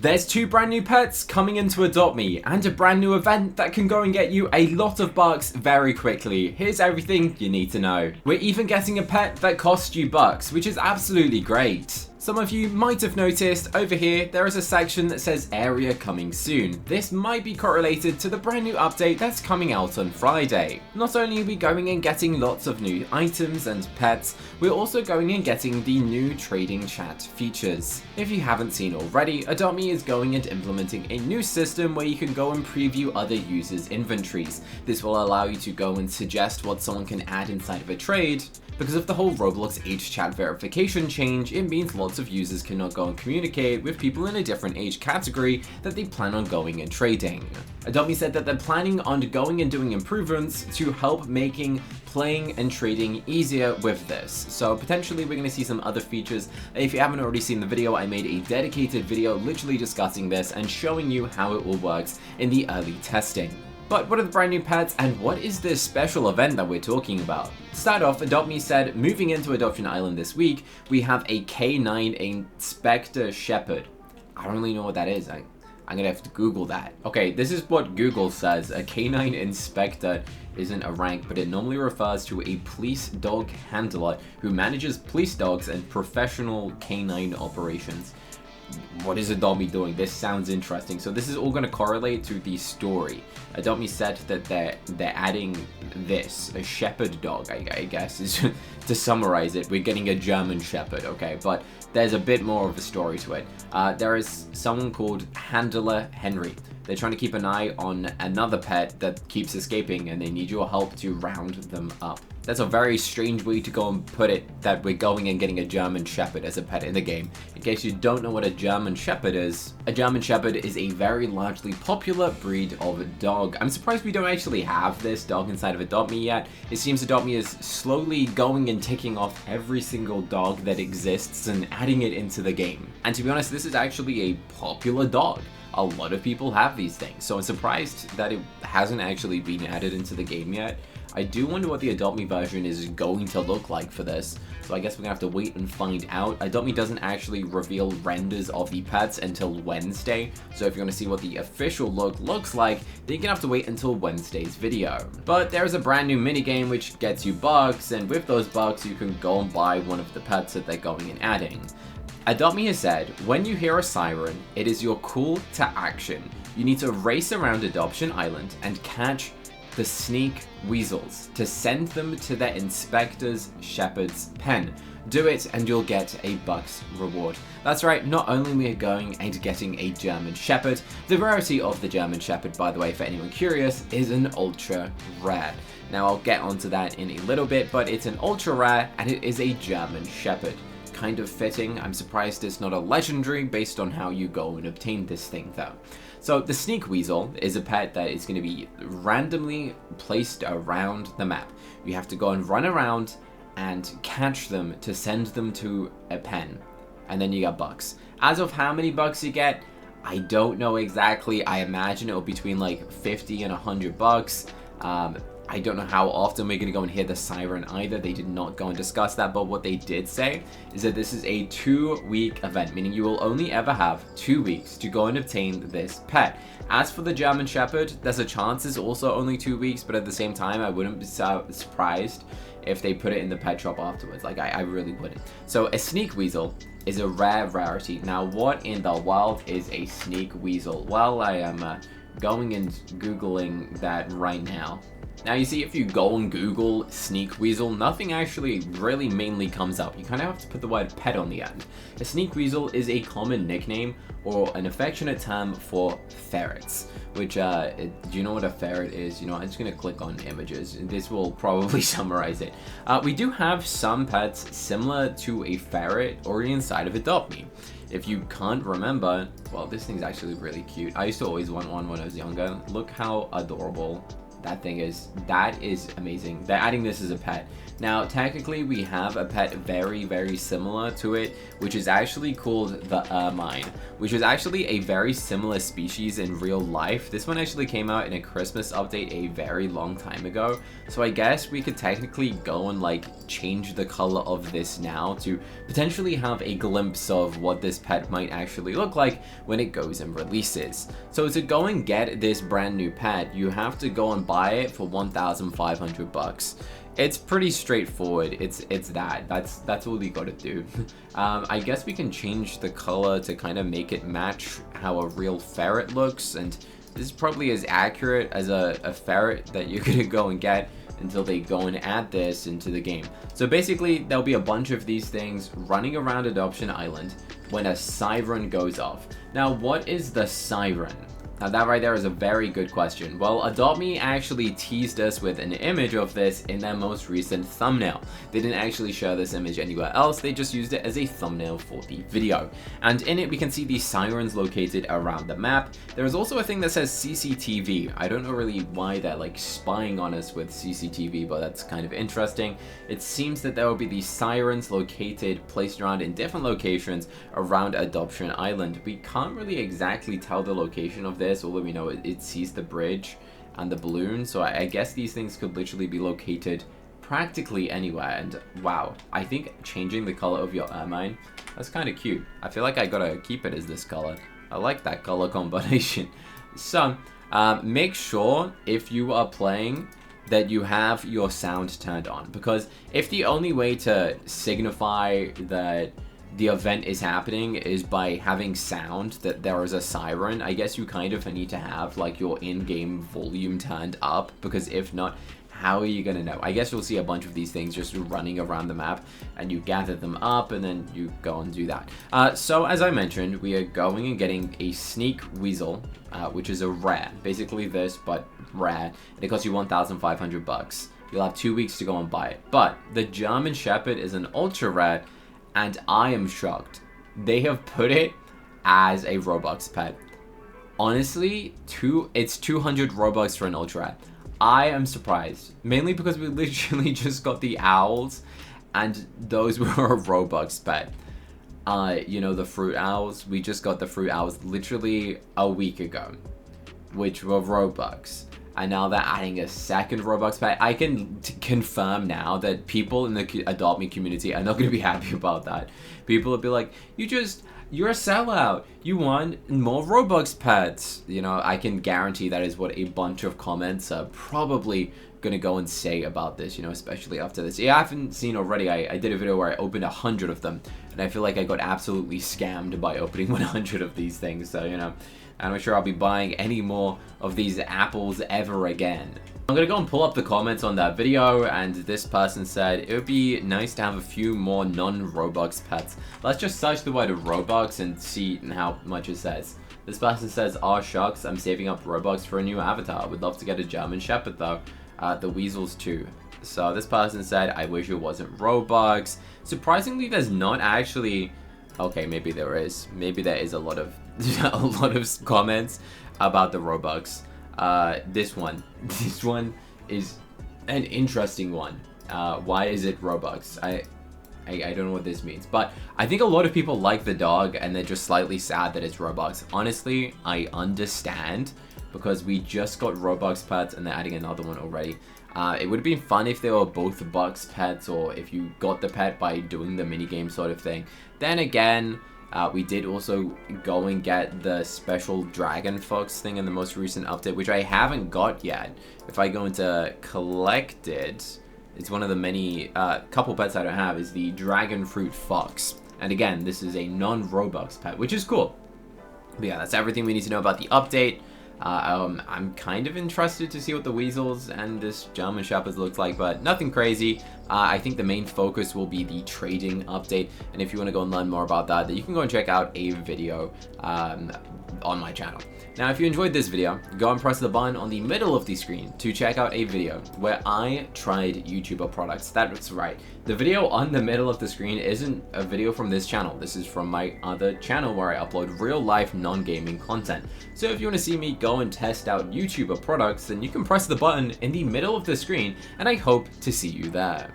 There's 2 brand new pets coming into Adopt Me and a brand new event that can go and get you a lot of bucks very quickly. Here's everything you need to know. We're even getting a pet that costs you bucks, which is absolutely great. Some of you might have noticed over here there is a section that says area coming soon. This might be correlated to the brand new update that's coming out on Friday. Not only are we going and getting lots of new items and pets, we're also going and getting the new trading chat features. If you haven't seen already, Adopt Me is going and implementing a new system where you can go and preview other users' inventories. This will allow you to go and suggest what someone can add inside of a trade. Because of the whole Roblox age chat verification change, it means lots of users cannot go and communicate with people in a different age category that they plan on going and trading. Adopt Me said that they're planning on going and doing improvements to help making playing and trading easier with this. So potentially we're going to see some other features. If you haven't already seen the video, I made a dedicated video literally discussing this and showing you how it all works in the early testing. But what are the brand new pets and what is this special event that we're talking about? To start off, Adopt Me said, moving into Adoption Island this week, we have a K9 Inspector Shepherd. I don't really know what that is. I'm gonna have to Google that. Okay, this is what Google says. A K9 Inspector isn't a rank, but it normally refers to a police dog handler who manages police dogs and professional canine operations. What is Adopt Me doing? This sounds interesting. So this is all going to correlate to the story. Adopt Me said that they're adding this, a shepherd dog, I guess, is to summarize it. We're getting a German shepherd, okay? But there's a bit more of a story to it. There is someone called Handler Henry. They're trying to keep an eye on another pet that keeps escaping and they need your help to round them up. That's a very strange way to go and put it, that we're going and getting a German Shepherd as a pet in the game. In case you don't know what a German Shepherd is, a German Shepherd is a very largely popular breed of dog. I'm surprised we don't actually have this dog inside of Adopt Me yet. It seems Adopt Me is slowly going and ticking off every single dog that exists and adding it into the game. And to be honest, this is actually a popular dog. A lot of people have these things, so I'm surprised that it hasn't actually been added into the game yet. I do wonder what the Adopt Me version is going to look like for this, so I guess we're gonna have to wait and find out. Adopt Me doesn't actually reveal renders of the pets until Wednesday, so if you want to see what the official look looks like, then you're gonna have to wait until Wednesday's video. But there's a brand new minigame which gets you bucks, and with those bucks you can go and buy one of the pets that they're going and adding. Adopt Me has said, when you hear a siren, it is your call to action. You need to race around Adoption Island and catch the sneak weasels to send them to their inspector's shepherd's pen. Do it and you'll get a bucks reward. That's right, not only we are going and getting a German Shepherd, the rarity of the German Shepherd, by the way, for anyone curious, is an ultra rare. Now I'll get onto that in a little bit, but it's an ultra rare and it is a German Shepherd. Kind of fitting. I'm surprised it's not a legendary based on how you go and obtain this thing though. So the Sneak Weasel is a pet that is going to be randomly placed around the map. You have to go and run around and catch them to send them to a pen, and then you get bucks. As of how many bucks you get, I don't know exactly. I imagine it'll be between like 50 and 100 bucks. I don't know how often we're going to go and hear the siren either. They did not go and discuss that, but what they did say is that this is a 2-week event, meaning you will only ever have 2 weeks to go and obtain this pet. As for the German Shepherd, there's a chance it's also only 2 weeks, but at the same time, I wouldn't be surprised if they put it in the pet shop afterwards. Like, I really wouldn't. So a Sneak Weasel is a rare rarity. Now, what in the world is a Sneak Weasel? Well, I am going and Googling that right now. Now you see, if you go and Google Sneak Weasel, nothing actually really mainly comes up. You kind of have to put the word pet on the end. A Sneak Weasel is a common nickname or an affectionate term for ferrets, which, do you know what a ferret is? You know, I'm just going to click on images. This will probably summarize it. We do have some pets similar to a ferret already inside of Adopt Me. If you can't remember, well, this thing's actually really cute. I used to always want one when I was younger. Look how adorable that is amazing. They're adding this as a pet. Now, technically, we have a pet very, very similar to it, which is actually called the ermine, which is actually a very similar species in real life. This one actually came out in a Christmas update a very long time ago, so I guess we could technically go and like change the color of this now to potentially have a glimpse of what this pet might actually look like when it goes and releases. So to go and get this brand new pet, you have to go and buy it for 1,500 bucks. It's pretty straightforward. That's all you gotta do. I guess we can change the color to kind of make it match how a real ferret looks, and this is probably as accurate as a ferret that you're gonna go and get until they go and add this into the game. So basically, there'll be a bunch of these things running around Adoption Island when a siren goes off. Now, what is the siren? Now that right there is a very good question. Well, Adopt Me actually teased us with an image of this in their most recent thumbnail. They didn't actually share this image anywhere else, they just used it as a thumbnail for the video. And in it we can see these sirens located around the map. There is also a thing that says CCTV. I don't know really why they're like spying on us with CCTV, but that's kind of interesting. It seems that there will be these sirens located, placed around in different locations around Adoption Island. We can't really exactly tell the location of this, although we know it sees the bridge and the balloon, so I guess these things could literally be located practically anywhere. And wow, I think changing the color of your ermine, that's kind of cute. I feel like I gotta keep it as this color. I like that color combination. So make sure if you are playing that you have your sound turned on, because if the only way to signify that the event is happening is by having sound that there is a siren, I guess you kind of need to have like your in-game volume turned up, because if not, how are you gonna know? I guess you'll see a bunch of these things just running around the map, and you gather them up and then you go and do that. So as I mentioned, we are going and getting a sneak weasel, which is a rare, basically this but rare, and it costs you 1,500 bucks. You'll have 2 weeks to go and buy it. But the German Shepherd is an ultra rare, and I am shocked. They have put it as a Robux pet. Honestly, it's 200 Robux for an ultra rare. I am surprised, mainly because we literally just got the owls, and those were a Robux pet. You know, the fruit owls, we just got the fruit owls literally a week ago, which were Robux. And now they're adding a second Robux pet. I can confirm now that people in the Adopt Me community are not going to be happy about that. People will be like, you're a sellout. You want more Robux pets. You know, I can guarantee that is what a bunch of comments are probably going to go and say about this, you know, especially after this. Yeah, I haven't seen already. I did a video where I opened 100 of them, and I feel like I got absolutely scammed by opening 100 of these things. So, you know, I'm not sure I'll be buying any more of these apples ever again. I'm gonna go and pull up the comments on that video, and this person said it would be nice to have a few more non-Robux pets. Let's just search the word Robux and see how much it says. This person says, "Aw shucks, I'm saving up Robux for a new avatar. Would love to get a German Shepherd though. The weasels too." So this person said, "I wish it wasn't Robux." Surprisingly, there's not actually. Okay, maybe there is. Maybe there is a lot of comments about the Robux. This one is an interesting one. Why is it Robux? I don't know what this means, but I think a lot of people like the dog and they're just slightly sad that it's Robux. Honestly, I understand, because we just got Robux pets and they're adding another one already. It would have been fun if they were both Bucks pets, or if you got the pet by doing the minigame sort of thing. Then again, we did also go and get the special Dragon Fox thing in the most recent update, which I haven't got yet. If I go into collected, it's one of the many couple pets I don't have, is the Dragon Fruit Fox. And again, this is a non-Robux pet, which is cool. But yeah, that's everything we need to know about the update. I'm kind of interested to see what the weasels and this German Shepherd looks like, but nothing crazy. I think the main focus will be the trading update, and if you want to go and learn more about that, then you can go and check out a video on my channel. Now, if you enjoyed this video, go and press the button on the middle of the screen to check out a video where I tried YouTuber products. That's right. The video on the middle of the screen isn't a video from this channel. This is from my other channel where I upload real life non-gaming content. So if you want to see me go and test out YouTuber products, then you can press the button in the middle of the screen, and I hope to see you there.